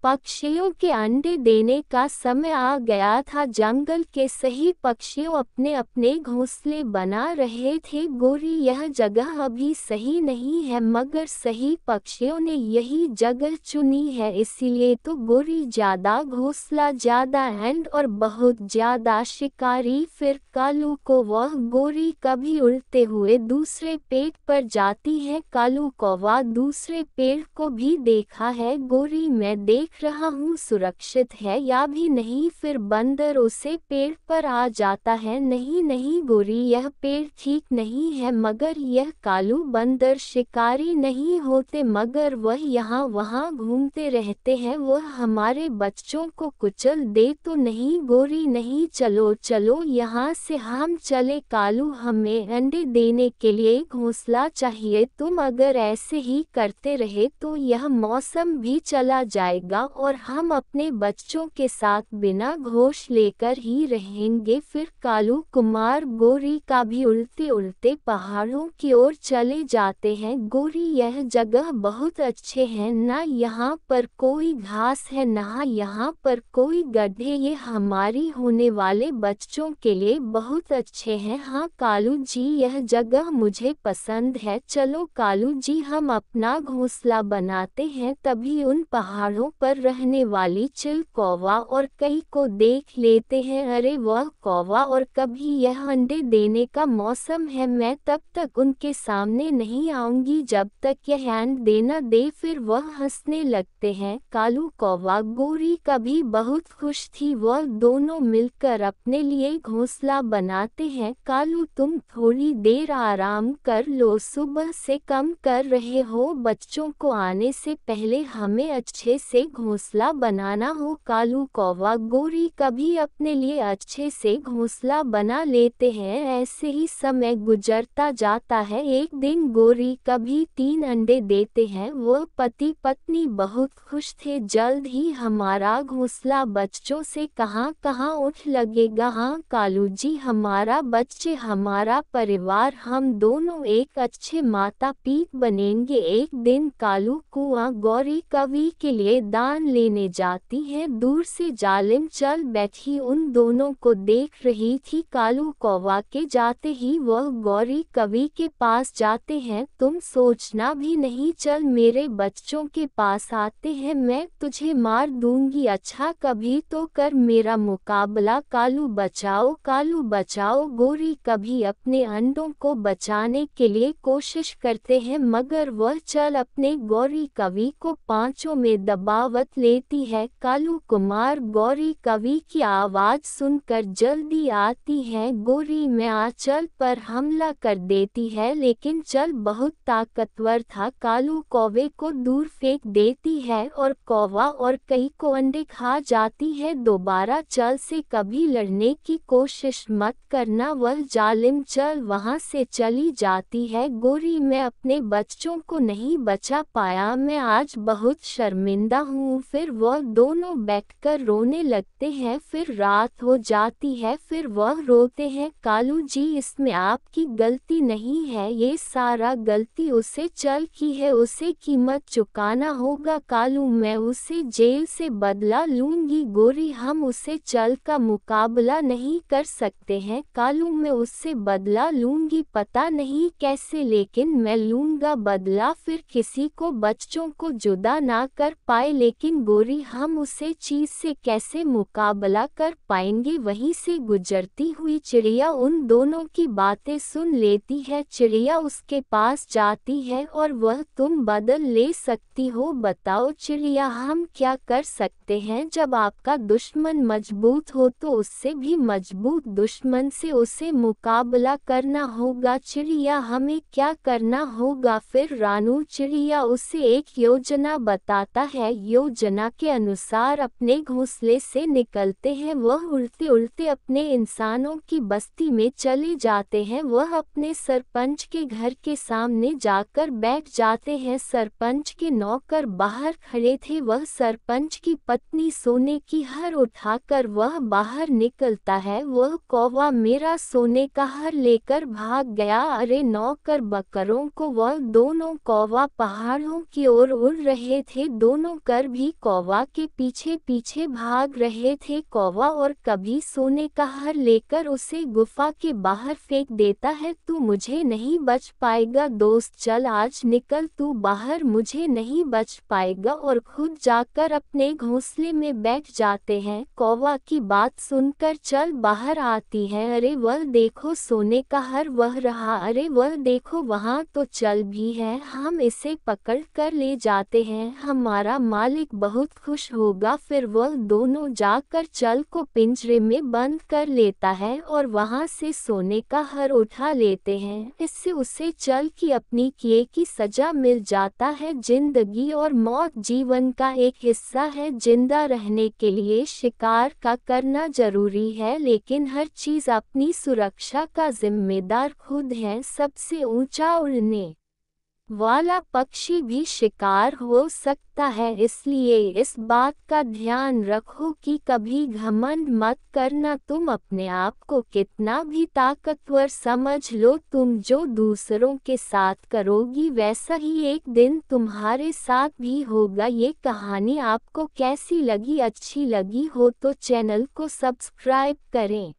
पक्षियों के अंडे देने का समय आ गया था। जंगल के सही पक्षियों अपने अपने घोंसले बना रहे थे। गोरी, यह जगह अभी सही नहीं है, मगर सही पक्षियों ने यही जगह चुनी है, इसीलिए तो गोरी ज्यादा घोंसला, ज्यादा अंड और बहुत ज्यादा शिकारी। फिर कालू को वह गोरी कभी उड़ते हुए दूसरे पेड़ पर जाती है। कालू कौवा दूसरे पेड़ को भी देखा है। गोरी, मैं देख रहा हूँ सुरक्षित है या भी नहीं। फिर बंदर उसे पेड़ पर आ जाता है। नहीं नहीं गोरी, यह पेड़ ठीक नहीं है। मगर यह कालू बंदर शिकारी नहीं होते, मगर वह यहाँ वहाँ घूमते रहते हैं। वह हमारे बच्चों को कुचल दे तो नहीं। गोरी, नहीं, चलो चलो यहाँ से हम चले। कालू, हमें अंडे देने के लिए घोंसला चाहिए। तुम अगर ऐसे ही करते रहे तो यह मौसम भी चला जाएगा और हम अपने बच्चों के साथ बिना घोंस लेकर ही रहेंगे। फिर कालू कुमार गोरी का भी उड़ते उड़ते पहाड़ों की ओर चले जाते हैं। गोरी, यह जगह बहुत अच्छे है, ना यहाँ पर कोई घास है, ना यहाँ पर कोई गड्ढे। ये हमारी होने वाले बच्चों के लिए बहुत अच्छे हैं। हाँ कालू जी, यह जगह मुझे पसंद है। चलो कालू जी, हम अपना घोंसला बनाते हैं। तभी उन पहाड़ों पर रहने वाली चिल, कौवा और कई को देख लेते हैं। अरे वह कौवा, और कभी यह अंडे देने का मौसम है। मैं तब तक उनके सामने नहीं आऊंगी जब तक यह अंडे न दे। फिर वह हंसने लगते हैं। कालू कौवा गोरी कभी बहुत खुश थी। वह दोनों मिलकर अपने लिए घोंसला बनाते हैं। कालू, तुम थोड़ी देर आराम कर लो, सुबह से कम कर रहे हो। बच्चों को आने से पहले हमें अच्छे से घोंसला बनाना हो। कालू कौवा गोरी कभी अपने लिए अच्छे से घोंसला बना लेते हैं। ऐसे ही समय गुजरता जाता है। एक दिन गोरी कभी 3 अंडे देते हैं। वह पति पत्नी बहुत खुश थे। जल्द ही हमारा घोंसला बच्चों से कहाँ कहाँ उठ लगेगा। हाँ कालू जी, हमारा बच्चे, हमारा परिवार, हम दोनों एक अच्छे माता पिता बनेंगे। एक दिन कालू कुआं गौरी कवि के लिए दान लेने जाती है। दूर से जालिम चल बैठी उन दोनों को देख रही थी। कालू कौवा के जाते ही वह गौरी कवि के पास जाते हैं। तुम सोचना भी नहीं, चल मेरे बच्चों के पास आते हैं, मैं तुझे मार दूंगी। अच्छा कभी तो कर मेरा मुकाबला। कालू बचाओ, कालू बचाओ। गोरी कभी अपने अंडों को बचाने के लिए कोशिश करते हैं, मगर वह चल अपने गौरी कवि को पांचों में दबावत लेती है। कालू कुमार गौरी कवि की आवाज सुनकर जल्दी आती है। गोरी में आंचल पर हमला कर देती है, लेकिन चल बहुत ताकतवर था। कालू कौवे को दूर फेंक देती है और कौवा और कई को अंडे खा जाती है। दोबारा चल से कभी लड़ने की कोशिश मत करना। वह जालिम चल वहां से चली जाती है। गोरी, मैं अपने बच्चों को नहीं बचा पाया, मैं आज बहुत शर्मिंदा हूँ। फिर वह दोनों बैठकर रोने लगते हैं। फिर रात हो जाती है। फिर वह रोते हैं। कालू जी, इसमें आपकी गलती नहीं है, ये सारा गलती उसे चल की है, उसे कीमत चुकाना होगा। कालू, मैं उसे जेल से बदला लूंगी। गोरी, हम उसे चल का मुकाबला नहीं कर सकते हैं। कालू, मैं उससे बदला लूंगी, पता नहीं कैसे, लेकिन मैं लूंगा बदला। फिर किसी को बच्चों को जुदा ना कर पाए, लेकिन गोरी, हम उसे चीज से कैसे मुकाबला कर पाएंगे। वहीं से गुजरती हुई चिड़िया उन दोनों की बातें सुन लेती है। चिड़िया उसके पास जाती है और वह, तुम बदल ले सकती हो, बताओ चिड़िया, हम क्या कर सकते हैं। जब आपका दुश्मन मजबूत हो तो उससे भी मजबूत दुश्मन से उसे मुकाबला करना होगा। चिड़िया, हमें क्या करना होगा। फिर रानू चिड़िया उसे एक योजना बताता है। योजना के अनुसार अपने घोंसले से निकलते हैं। वह उड़ते उड़ते अपने इंसानों की बस्ती में चले जाते हैं। वह अपने सरपंच के घर के सामने जाकर बैठ जाते हैं। सरपंच के नौकर बाहर खड़े थे। वह सरपंच की पत्नी सोने की हार उठाकर वह बाहर निकलता है। वह कौवा मेरा सोने का हार लेकर भाग गया। अरे नौकर बकरों को, वह दोनों कौवा पहाड़ों की ओर उड़ रहे थे। दोनों कर भी कौवा के पीछे पीछे भाग रहे थे। कौवा और कभी सोने का हर लेकर उसे गुफा के बाहर फेंक देता है। तू मुझे नहीं बच पाएगा दोस्त, चल आज निकल तू बाहर, मुझे नहीं बच पाएगा, और खुद जाकर अपने घोंसले में बैठ जाते हैं। कौवा की बात सुनकर चल बाहर आती है। अरे वह देखो सोने का हर वह रहा, अरे वह देखो वहाँ तो चल भी है, हम इसे पकड़ कर ले जाते हैं, हमारा मालिक बहुत खुश होगा। फिर वह दोनों जाकर चल को पिंजरे में बंद कर लेता है और वहाँ से सोने का हर उठा लेते हैं। इससे उसे चल की अपनी किए की सजा मिल जाता है। जिंदगी और मौत जीवन का एक हिस्सा है। जिंदा रहने के लिए शिकार का करना जरूरी है, लेकिन हर चीज अपनी सुरक्षा का जिम्मेदार खुद है। सबसे ऊंचा उड़ने वाला पक्षी भी शिकार हो सकता है, इसलिए इस बात का ध्यान रखो कि कभी घमंड मत करना। तुम अपने आप को कितना भी ताकतवर समझ लो, तुम जो दूसरों के साथ करोगी वैसा ही एक दिन तुम्हारे साथ भी होगा। ये कहानी आपको कैसी लगी? अच्छी लगी हो तो चैनल को सब्सक्राइब करें।